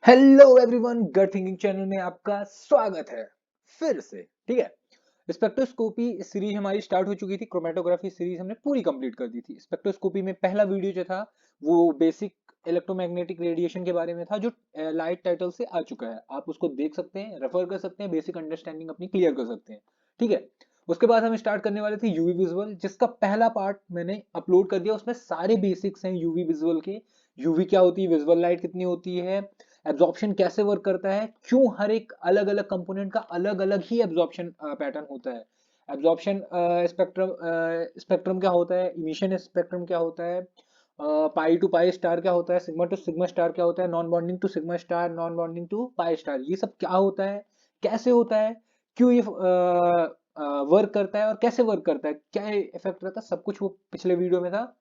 Hello everyone, गट thinking channel में आपका स्वागत है फिर से। ठीक है। स्पेक्ट्रोस्कोपी सीरीज हमारी स्टार्ट हो चुकी थी। क्रोमेटोग्राफी सीरीज हमने पूरी कंप्लीट कर दी थी। स्पेक्ट्रोस्कोपी में पहला वीडियो जो था वो बेसिक इलेक्ट्रोमैग्नेटिक रेडिएशन के बारे में था, जो लाइट टाइटल से आ चुका है। आप उसको देख सकते हैं, रेफर कर सकते हैं, बेसिक अंडरस्टैंडिंग अपनी क्लियर कर सकते हैं। ठीक है। उसके बाद हम स्टार्ट करने वाले थे यूवी विजुअल, जिसका पहला पार्ट मैंने अपलोड कर दिया। उसमें सारे बेसिक्स हैं यूवी विजुअल के। यूवी क्या होती है, विजुअल लाइट कितनी होती है, एब्जॉर्प्शन कैसे वर्क करता है, क्यों हर एक अलग अलग कंपोनेंट का अलग अलग ही एब्जॉर्प्शन पैटर्न होता है, एब्जॉर्प्शन स्पेक्ट्रम स्पेक्ट्रम क्या होता है, इमिशन स्पेक्ट्रम क्या होता है, पाई टू पाई स्टार क्या होता है, सिग्मा टू सिग्मा स्टार क्या होता है, non bonding to sigma star, non bonding to pi star, ये सब क्या होता है, कैसे होता है, क्यों ये वर्क करता है और कैसे वर्क करता है, क्या इफेक्ट रहता है, सब कुछ वो पिछले वीडियो में था।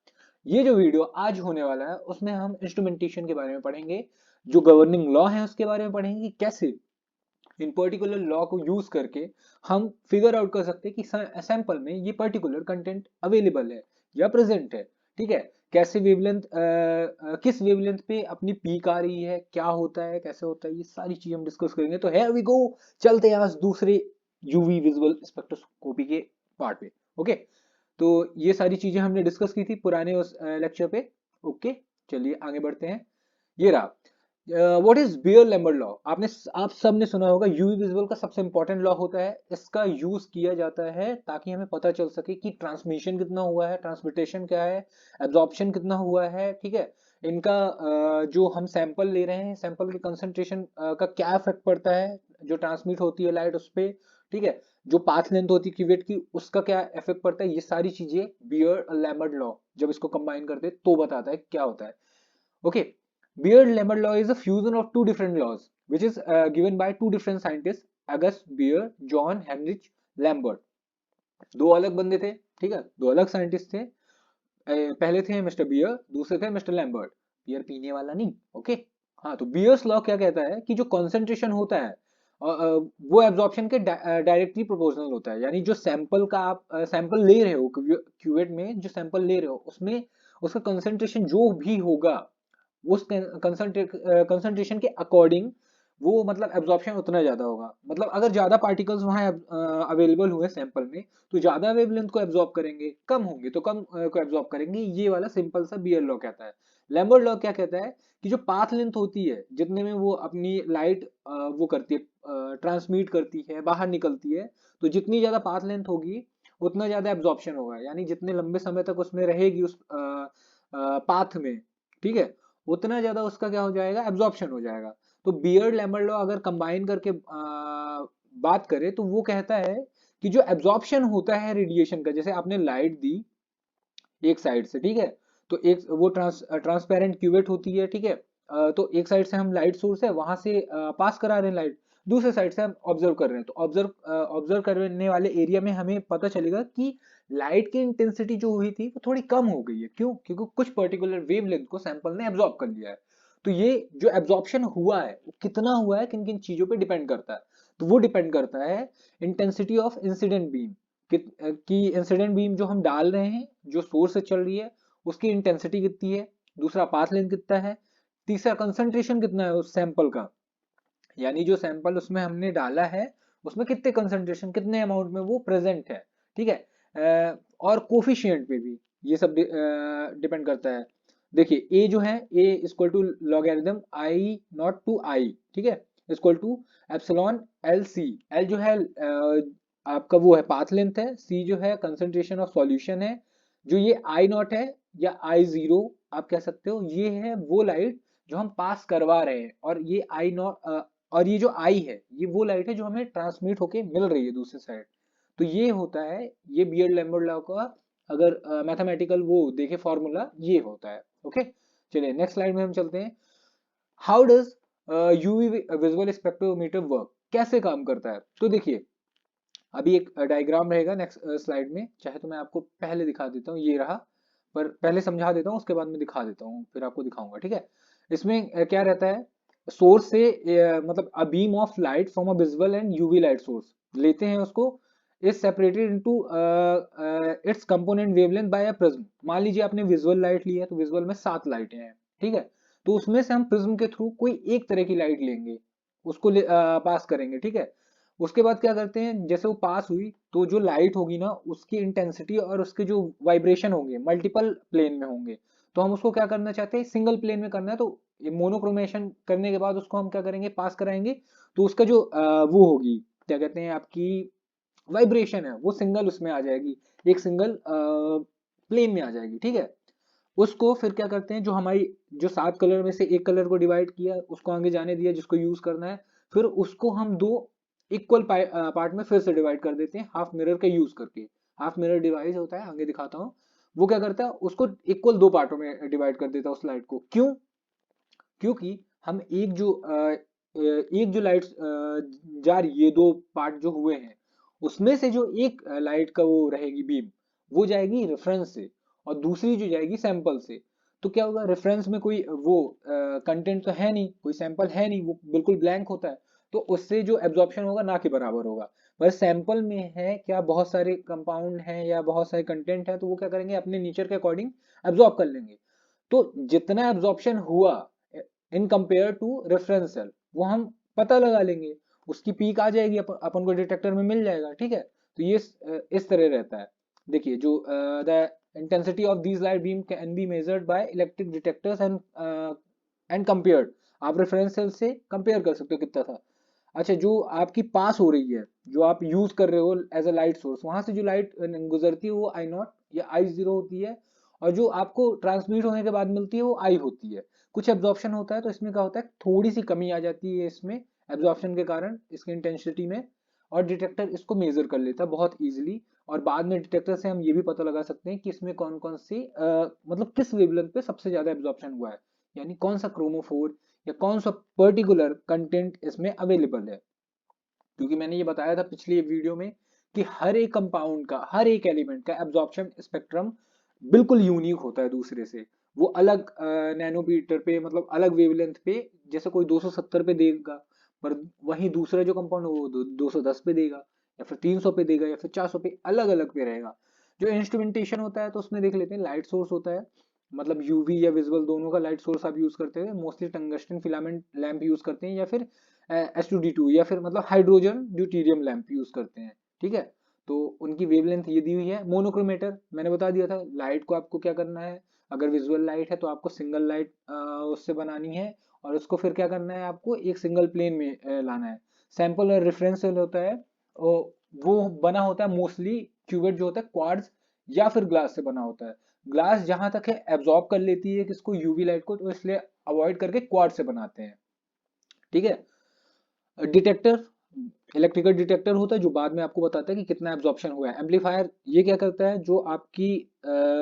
ये जो वीडियो आज होने वाला है उसमें हम इंस्ट्रूमेंटेशन के बारे में पढ़ेंगे, जो गवर्निंग लॉ है उसके बारे में पढ़ेंगे कि कैसे इन पर्टिकुलर लॉ को यूज करके हम फिगर आउट कर सकते हैं कि सैंपल में ये पर्टिकुलर कंटेंट अवेलेबल है या प्रेजेंट है। ठीक है। कैसे वेवलेंथ किस वेवलेंथ पे अपनी पीक आ रही है, क्या होता है, कैसे होता है, ये सारी चीज हम डिस्कस करेंगे। तो है वी गो, चलते हैं आज दूसरे यूवी विजुअल स्पेक्ट्रोस्कोपी के पार्ट पे। ओके। तो ये सारी चीजें हमने डिस्कस की थी पुराने उस लेक्चर पे। ओके। चलिए आगे बढ़ते हैं। ये रहा what is Beer Lambert law. आप सब ने सुना होगा, यूवी विजुअल का सबसे इंपॉर्टेंट लॉ होता है। इसका यूज किया जाता है ताकि हमें पता चल सके कि ट्रांसमिशन कितना हुआ है, ट्रांसमिटेशन क्या है, एब्जॉर्प्शन कितना हुआ है। ठीक है। इनका जो हम सैंपल ले रहे हैं, सैंपल के कंसंट्रेशन का क्या इफेक्ट पड़ता है, जो ट्रांसमिट होती है लाइट उस पर। ठीक है। जो पाथ लेंथ होती है क्यूवेट की, उसका क्या इफेक्ट पड़ता है, ये सारी चीजें बियर लैम्बर्ट लॉ जब इसको कंबाइन करते हैं तो बताता है क्या होता है। Okay. Beard-Lambert law is a fusion of two different laws, which is given by two different scientists, August Beard, John Heinrich Lambert। दो अलग बंदे थे। ठीक है, दो अलग साइंटिस्ट थे। पहले थे मिस्टर बियर, दूसरे थे मिस्टर लैम्बर्ट। बियर पीने वाला नहीं। ओके। हाँ, तो बियर्स लॉ क्या कहता है कि जो कॉन्सेंट्रेशन होता है वो एब्जॉर्प्शन के डायरेक्टली प्रोपोर्शनल होता है। यानी जो सैंपल का आप सैंपल ले रहे हो क्यूवेट में, जो सैंपल ले रहे हो उसमें उसका कंसेंट्रेशन जो भी होगा, उस कंसंट्रेशन के अकॉर्डिंग वो मतलब एब्जॉर्प्शन उतना ज्यादा होगा। मतलब अगर ज्यादा पार्टिकल्स वहां अवेलेबल हुए सैंपल में तो ज्यादा वेवलेंथ को एब्जॉर्ब करेंगे, कम होंगे तो कम को एब्जॉर्ब करेंगे। ये वाला सिंपल सा बियर लॉ कहता है। लैम्बर्ट लॉ क्या कहता है कि जो पाथ लेंथ होती है, जितने में वो अपनी लाइट वो करती है, ट्रांसमिट करती है, बाहर निकलती है, तो जितनी ज्यादा पाथ लेंथ होगी उतना ज्यादा एब्जॉर्प्शन होगा। यानी जितने लंबे समय तक उसमें रहेगी उस पाथ में, ठीक है, उतना ज्यादा उसका क्या हो जाएगा, एब्जॉर्प्शन हो जाएगा। तो बियर्ड लैम्बर्ट लॉ अगर कंबाइन करके बात करें तो वो कहता है कि जो एब्जॉर्प्शन होता है रेडिएशन का, जैसे आपने लाइट दी एक साइड से, ठीक है, तो एक वो ट्रांसपेरेंट क्यूवेट होती है। ठीक है। तो एक साइड से हम लाइट सोर्स है वहां से पास करा रहे हैं लाइट, दूसरे साइड से हम ऑब्जर्व कर रहे हैं। तो ऑब्जर्व करने वाले एरिया में हमें पता चलेगा कि लाइट की इंटेंसिटी जो हुई थी वो थोड़ी कम हो गई है। क्यों? क्योंकि कुछ पर्टिकुलर वेवलेंथ को सैंपल ने एब्जॉर्ब कर लिया है। तो ये जो एब्जॉर्प्शन हुआ है वो कितना हुआ है, किन किन चीजों पे डिपेंड करता है। तो वो डिपेंड करता है इंटेंसिटी ऑफ इंसिडेंट बीम कि इंसिडेंट बीम जो हम डाल रहे हैं, जो सोर्स से चल रही है, उसकी इंटेंसिटी कितनी है, दूसरा पाथ लेंथ कितना है, तीसरा कंसंट्रेशन कितना है उस सैंपल का, यानी जो सैंपल उसमें हमने डाला है उसमें कितने कंसंट्रेशन, कितने अमाउंट में वो प्रेजेंट है। ठीक है। और कोफिशिएंट पे भी ये सब डिपेंड करता है। देखिए ए जो है, A equal to logarithm I naught to I, ठीक है, equal to epsilon L C. L जो है आपका वो है पाथ लेंथ है, सी जो है कंसंट्रेशन ऑफ सॉल्यूशन है, जो ये आई नॉट है या आई जीरो आप कह सकते हो, ये है वो लाइट जो हम पास करवा रहे हैं। और ये आई नॉट और ये जो आई है ये वो लाइट है जो हमें ट्रांसमिट होके मिल रही है दूसरी साइड। तो ये होता है, ये बियर्ड लैम्बर्ट लॉ का अगर मैथमेटिकल वो देखे फॉर्मूला ये होता है। ओके। चलिए नेक्स्ट स्लाइड में हम चलते हैं। How does UV visual spectrometer work, कैसे काम करता है। तो देखिए अभी एक डायग्राम रहेगा नेक्स्ट स्लाइड में, चाहे तो मैं आपको पहले दिखा देता हूँ, ये रहा, पर पहले समझा देता हूँ उसके बाद में दिखा देता हूँ, फिर आपको दिखाऊंगा। ठीक है। इसमें क्या रहता है, सोर्स से मतलब a beam of light from a visual and UV light source लेते हैं उसको, is separated into its component wavelength by a prism. मान लीजिए आपने विजुअल लाइट लिया है तो विजुअल में 7 लाइटें हैं। ठीक है। तो उसमें से हम प्रिज्म के थ्रू कोई एक तरह की लाइट लेंगे, उसको पास करेंगे, ठीक है। उसके बाद क्या करते हैं, जैसे वो पास हुई तो जो लाइट होगी ना उसकी इंटेंसिटी और उसके जो वाइब्रेशन होंगे मल्टीपल प्लेन में होंगे। तो हम उसको क्या करना चाहते हैं, सिंगल प्लेन में करना है, तो ये मोनोक्रोमेशन करने के बाद उसको हम क्या करेंगे, पास कराएंगे। तो उसका जो वो होगी, क्या कहते हैं, आपकी वाइब्रेशन है वो सिंगल उसमें आ जाएगी, एक सिंगल प्लेन में आ जाएगी, ठीक है। उसको फिर क्या करते हैं, जो हमारी जो 7 कलर में से एक कलर को डिवाइड किया उसको आगे जाने दिया जिसको यूज करना है, फिर उसको हम दो इक्वल पार्ट में फिर से डिवाइड कर देते हैं हाफ मिरर का यूज करके। हाफ मिरर डिवाइस होता है, आगे दिखाता हूँ। वो क्या करता है, उसको इक्वल दो पार्टों में डिवाइड कर देता है उस लाइट को। क्यों? क्योंकि हम एक जो लाइट जा रही, ये दो पार्ट जो हुए हैं उसमें से जो एक लाइट का वो रहेगी बीम, वो जाएगी रेफरेंस से और दूसरी जो जाएगी सैंपल से। तो क्या होगा, रेफरेंस में कोई वो कंटेंट तो है नहीं, कोई सैंपल है नहीं, वो बिल्कुल ब्लैंक होता है। तो उससे जो एब्जॉर्प्शन होगा ना के बराबर होगा। पर सैंपल में है क्या, बहुत सारे कंपाउंड हैं या बहुत सारे कंटेंट है, तो वो क्या करेंगे, अपने नेचर के अकॉर्डिंग एब्जॉर्ब कर लेंगे। तो जितना एब्जॉर्प्शन हुआ in compare to reference cell, वो हम पता लगा लेंगे, उसकी पीक आ जाएगी, अपन को डिटेक्टर में मिल जाएगा, ठीक है। तो ये इस तरह रहता है। देखिए, जो the intensity of these light beam can be measured by electric detectors and compared. आप रेफरेंस सेल से कंपेयर कर सकते हो कितना था। अच्छा, जो आपकी पास हो रही है, जो आप यूज कर रहे हो एज अ लाइट सोर्स, वहां से जो लाइट गुजरती है वो आई नॉट या आई जीरो होती है, और जो आपको ट्रांसमिट होने के बाद मिलती है वो आई होती है। कुछ एब्जॉर्प्शन होता है तो इसमें क्या होता है, थोड़ी सी कमी आ जाती है इसमें एब्जॉर्प्शन के कारण इसकी इंटेंसिटी में, और डिटेक्टर इसको मेजर कर लेता है बहुत इजीली। और बाद में डिटेक्टर से हम ये भी पता लगा सकते हैं कि इसमें कौन कौन सी मतलब किस वेवलेंथ पे सबसे ज्यादा एब्जॉर्प्शन हुआ है, यानी कौन सा क्रोमोफोर या कौन सा पर्टिकुलर कंटेंट इसमें अवेलेबल है। क्योंकि मैंने ये बताया था पिछली वीडियो में कि हर एक कंपाउंड का, हर एक एलिमेंट का एब्जॉर्प्शन स्पेक्ट्रम बिल्कुल यूनिक होता है दूसरे से। वो अलग नैनोमीटर पे, मतलब अलग वेवलेंथ पे, जैसे कोई 270 पे देगा, पर वहीं दूसरा जो कंपाउंड है वो 210 पे देगा, या फिर 300 पे देगा, या फिर 400 पे, अलग अलग पे रहेगा। जो इंस्ट्रूमेंटेशन होता है तो उसमें देख लेते हैं, लाइट सोर्स होता है, मतलब यूवी या विजुअल दोनों का लाइट सोर्स आप यूज करते हैं, mostly tungsten filament lamp use करते हैं, या फिर H2D2, या फिर मतलब हाइड्रोजन ड्यूटीरियम लैंप यूज करते हैं, ठीक है। तो उनकी वेवलेंथ ये दी हुई है। मोनोक्रोमेटर मैंने बता दिया था, लाइट को आपको क्या करना है, अगर विजुअल लाइट है तो आपको सिंगल लाइट उससे बनानी है, और उसको फिर क्या करना है, आपको एक सिंगल प्लेन में लाना है। सैंपल और रेफरेंशियल होता है, वो बना होता है मोस्टली, क्यूबेट जो होता है क्वार्ट्ज या फिर ग्लास से बना होता है। ग्लास जहां तक है एब्जॉर्ब कर लेती है किसको, यूवी लाइट को, तो इसलिए अवॉइड करके क्वार्ट्ज से बनाते हैं, ठीक है। डिटेक्टर, इलेक्ट्रिकल डिटेक्टर होता है जो बाद में आपको बताता है कि कितना एब्जॉर्प्शन हुआ है। एम्पलीफायर ये क्या करता है, जो आपकी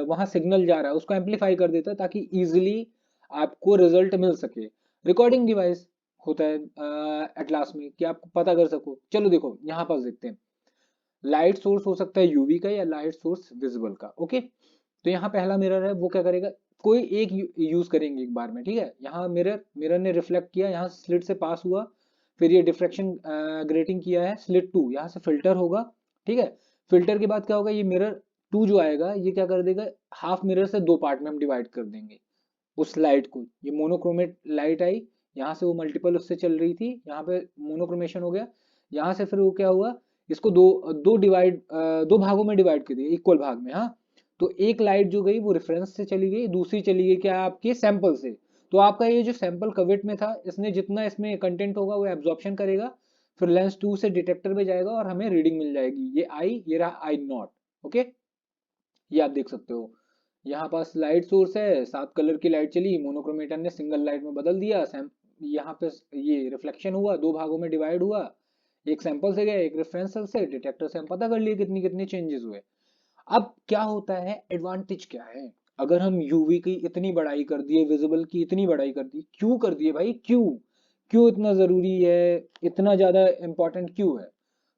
वहां सिग्नल जा रहा है उसको एम्पलीफाई कर देता है ताकि इजीली आपको रिजल्ट मिल सके। रिकॉर्डिंग डिवाइस होता है एट लास्ट में, कि आप पता कर सको। चलो देखो यहाँ पास देखते हैं, लाइट सोर्स हो सकता है यूवी का या लाइट सोर्स विजिबल का, ओके। तो यहाँ पहला मिरर है, वो क्या करेगा, कोई एक यूज करेंगे एक बार में, ठीक है। यहाँ मिरर मिरर ने रिफ्लेक्ट किया, यहाँ स्लिट से पास हुआ, फिर ये डिफ्रेक्शन ग्रेटिंग किया है, स्लिट टू, यहाँ से फिल्टर होगा, ठीक है। फिल्टर के बाद क्या होगा, ये मिरर टू जो आएगा ये क्या कर देगा, हाफ मिरर से दो पार्ट में हम डिवाइड कर देंगे उस लाइट को। ये मोनोक्रोमेट लाइट आई, यहाँ से वो मल्टीपल उससे चल रही थी, यहाँ पे मोनोक्रोमेशन हो गया। यहाँ से फिर वो क्या हुआ, इसको दो भागों में डिवाइड कर दिया, इक्वल भाग में, हाँ। तो एक लाइट जो गई वो रेफरेंस से चली गई, दूसरी चली गई क्या, आपके सैंपल से। तो आपका ये जो सैंपल कविट में था, इसने जितना इसमें कंटेंट होगा वो एब्जॉर्प्शन करेगा, फिर लेंस टू से डिटेक्टर में जाएगा और हमें रीडिंग मिल जाएगी। ये आई, ये रहा आई नॉट, ओके। ये आप देख सकते हो। यहाँ पास लाइट सोर्स है, 7 कलर की लाइट चली, मोनोक्रोमेटर ने सिंगल लाइट में बदल दिया, यहाँ पे ये रिफ्लेक्शन हुआ, दो भागों में डिवाइड हुआ, एक सैंपल से गया, एक रेफरेंस से, डिटेक्टर से हम पता कर लिए कितनी कितनी चेंजेस हुए। अब क्या होता है, एडवांटेज क्या है, अगर हम यूवी की इतनी बड़ाई कर दिए, विजिबल की इतनी बड़ाई कर दी, क्यों कर दिए भाई, क्यों, क्यों इतना जरूरी है, इतना ज्यादा इंपॉर्टेंट क्यों है।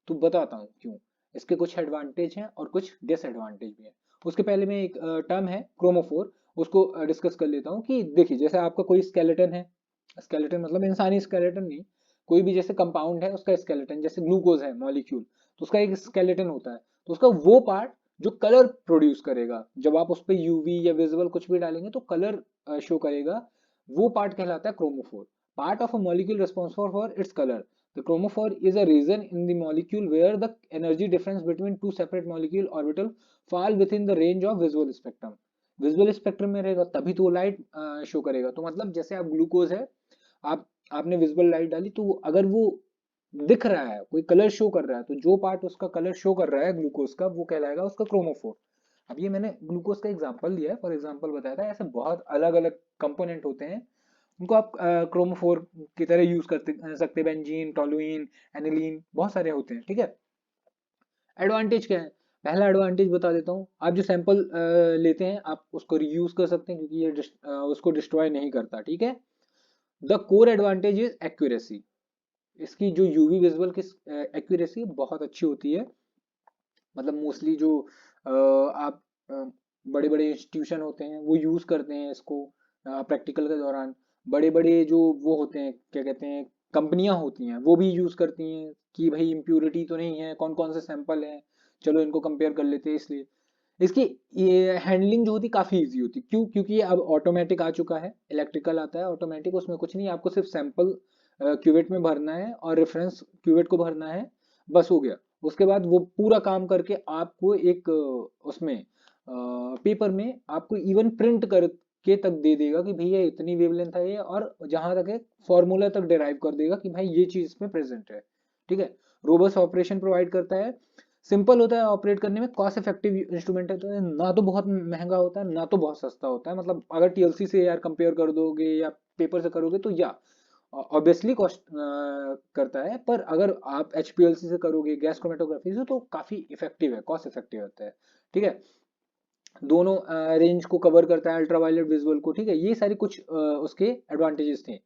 तो बताता हूँ क्यों। इसके कुछ एडवांटेज हैं और कुछ डिसएडवांटेज भी है। उसके पहले में एक टर्म है क्रोमोफोर, उसको डिस्कस कर लेता हूँ। कि देखिए, जैसे आपका कोई स्केलेटन है, स्केलेटन मतलब इंसानी स्केलेटन नहीं, कोई भी जैसे कंपाउंड है उसका स्केलेटन, जैसे ग्लूकोज है मॉलिक्यूल, तो उसका एक स्केलेटन होता है। तो उसका वो पार्ट जो कलर प्रोड्यूस करेगा, जब आप उस पर यूवी या विजुअल कुछ भी डालेंगे तो कलर शो करेगा, वो पार्ट कहलाता है chromophore. Part of a molecule responsible for its colour. The chromophore is a region in the molecule where the energy difference between two separate molecule orbital fall within the range of visual spectrum। Visual spectrum में रहेगा तभी तो light show करेगा। तो मतलब जैसे आप glucose है, आपने विजुअल लाइट डाली तो अगर वो दिख रहा है, कोई कलर शो कर रहा है, तो जो पार्ट उसका कलर शो कर रहा है ग्लूकोज का, वो कहलाएगा उसका क्रोमोफोर। अब ये मैंने ग्लूकोज का एग्जांपल दिया है, फॉर एग्जांपल बताया था। ऐसे बहुत अलग अलग कंपोनेंट होते हैं, उनको आप क्रोमोफोर की तरह यूज करते सकते। बेंजीन, टोलुइन, एनिलीन, बहुत सारे होते हैं, ठीक है। एडवांटेज क्या है? पहला एडवांटेज बता देता हूँ। आप जो सैंपल लेते हैं आप उसको रीयूज कर सकते हैं, क्योंकि ये उसको डिस्ट्रॉय नहीं करता, ठीक है। The core advantage is accuracy. इसकी जो यूवी विजुअल की एक्यूरेसी बहुत अच्छी होती है। मतलब मोस्टली जो आप बड़े बड़े इंस्टीट्यूशन होते हैं वो यूज करते हैं इसको प्रैक्टिकल के दौरान। बड़े बड़े जो वो होते हैं, क्या कहते हैं, कंपनियां होती हैं, वो भी यूज करती हैं कि भाई इम्प्यूरिटी तो नहीं है, कौन कौन से सैंपल हैं, चलो इनको कंपेयर कर लेते हैं। इसलिए इसकी ये हैंडलिंग जो होती काफी इजी होती। क्यों? क्योंकि ये अब ऑटोमेटिक आ चुका है। इलेक्ट्रिकल आता है ऑटोमेटिक, उसमें कुछ नहीं, आपको सिर्फ सैंपल क्यूवेट में भरना है और रेफरेंस क्यूवेट को भरना है, बस हो गया। उसके बाद वो पूरा काम करके आपको एक उसमें पेपर में आपको इवन प्रिंट करके तक दे देगा कि भैया इतनी वेवलेंथ है ये, और जहां तक है फॉर्मूला तक डिराइव कर देगा कि भाई ये चीज इसमें प्रेजेंट है, ठीक है। रोबस्ट ऑपरेशन प्रोवाइड करता है, सिंपल होता है ऑपरेट करने में, कॉस्ट इफेक्टिव इंस्ट्रूमेंट है, तो ना तो बहुत महंगा होता है ना तो बहुत सस्ता होता है। मतलब अगर टीएलसी से यार कंपेयर कर दोगे या पेपर से करोगे तो या ऑब्वियसली कॉस्ट करता है, पर अगर आप एचपीएलसी से करोगे, गैस क्रोमेटोग्राफी से, तो काफी इफेक्टिव है, कॉस्ट इफेक्टिव होता है, ठीक है। दोनों रेंज को कवर करता है, अल्ट्रावायलेट विजुअल को, ठीक है। ये सारी कुछ उसके एडवांटेजेस थे।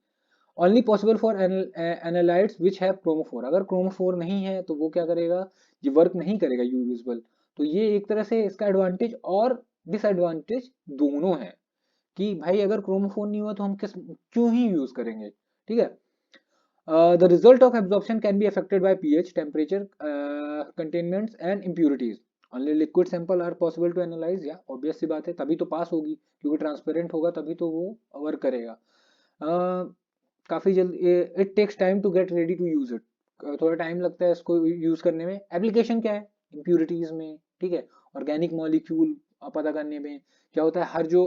Only possible for analytes which have chromophore. अगर क्रोमोफोर नहीं है तो वो क्या करेगा, ये वर्क नहीं करेगा यूवी विजुअल। तो ये एक तरह से इसका एडवांटेज और डिसएडवांटेज दोनों है कि भाई अगर क्रोमोफोर नहीं हुआ तो हम क्यों ही यूज करेंगे, ठीक है। The result of absorption can be affected by pH, temperature, containments and impurities. Only liquid sample are possible to analyze। या obvious सी बात है, तभी तो पास होगी, क्योंकि ट्रांसपेरेंट होगा तभी तो वो वर्क करेगा। काफी जल्दी, it takes time to get ready to use it. थोड़ा टाइम लगता है इसको यूज करने में। एप्लीकेशन क्या है? इम्प्यूरिटीज में, ठीक है। ऑर्गेनिक मॉलिक्यूल पता करने में क्या होता है, हर जो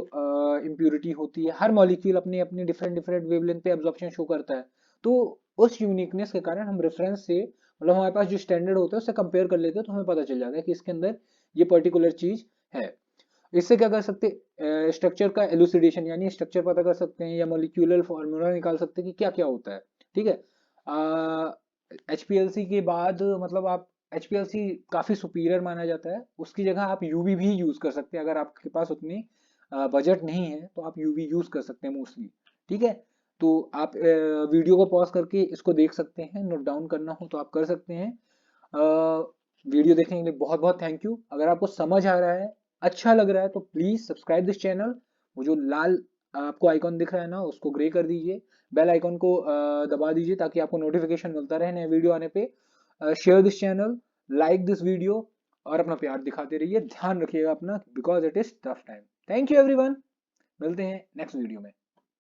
इम्प्यूरिटी होती है, हर मॉलिक्यूल अपने अपने डिफरेंट डिफरेंट वेवलेंथ पे एब्जॉर्प्शन शो करता है। तो उस यूनिकनेस के कारण हम रेफरेंस से, मतलब हमारे पास जो स्टैंडर्ड होता है उससे कंपेयर कर लेते हैं, तो हमें पता चल जाता है कि इसके अंदर ये पर्टिकुलर चीज है। इससे क्या कर सकते हैं, स्ट्रक्चर का एलुसिडेशन, यानी स्ट्रक्चर पता कर सकते हैं या मॉलिक्यूलर फॉर्मूला निकाल सकते हैं कि क्या क्या होता है, ठीक है। एचपीएलसी के बाद मतलब आप, एचपीएलसी काफी सुपीरियर माना जाता है, उसकी जगह आप यूवी भी यूज कर सकते हैं। अगर आपके पास उतनी बजट नहीं है तो आप यूवी यूज कर सकते हैं मोस्टली, ठीक है। तो आप वीडियो को पॉज करके इसको देख सकते हैं, नोट डाउन करना हो तो आप कर सकते हैं। वीडियो देखने के लिए बहुत बहुत थैंक यू। अगर आपको समझ आ रहा है, अच्छा लग रहा है, तो प्लीज सब्सक्राइब दिस चैनल। वो जो लाल आपको आइकॉन दिख रहा है ना, उसको ग्रे कर दीजिए, बेल आइकॉन को दबा दीजिए ताकि आपको नोटिफिकेशन मिलता रहे नए वीडियो आने पे। Share this channel, like this video, और अपना प्यार दिखाते रहिए। ध्यान रखिएगा अपना, because it is tough time. Thank you everyone, मिलते हैं नेक्स्ट वीडियो में।